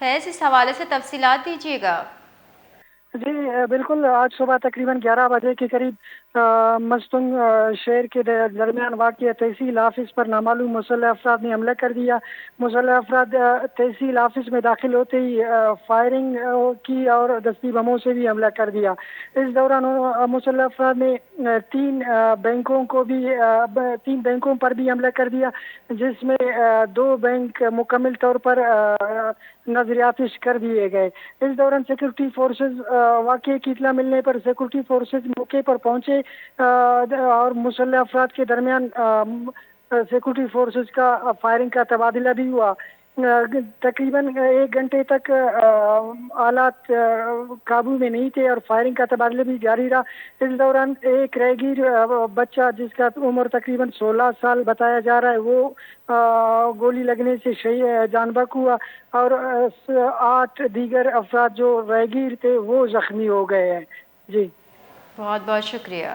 فیض، اس حوالے سے تفصیلات دیجیے گا۔ جی بالکل، آج صبح تقریباً 11 بجے کے قریب مستنگ شہر کے درمیان واقع تحصیل آفس پر نامعلوم مسلح افراد نے حملہ کر دیا۔ مسلح افراد تحصیل آفس میں داخل ہوتے ہی فائرنگ کی اور دستی بموں سے بھی حملہ کر دیا۔ اس دوران مسلح افراد نے تین بینکوں پر بھی حملہ کر دیا، جس میں 2 بینک مکمل طور پر نظریاتش کر دیے گئے۔ اس دوران سیکورٹی فورسز واقعے کی اطلاع ملنے پر سیکورٹی فورسز موقع پر پہنچے اور مسلح افراد کے درمیان سیکورٹی فورسز کا فائرنگ کا تبادلہ بھی ہوا۔ تقریباً 1 گھنٹے تک حالات قابو میں نہیں تھے اور فائرنگ کا تبادلہ بھی جاری رہا۔ اس دوران ایک رہگیر بچہ جس کا عمر تقریباً 16 سال بتایا جا رہا ہے، وہ گولی لگنے سے جان بحق ہوا اور 8 دیگر افراد جو رہگیر تھے وہ زخمی ہو گئے ہیں۔ جی بہت بہت شکریہ۔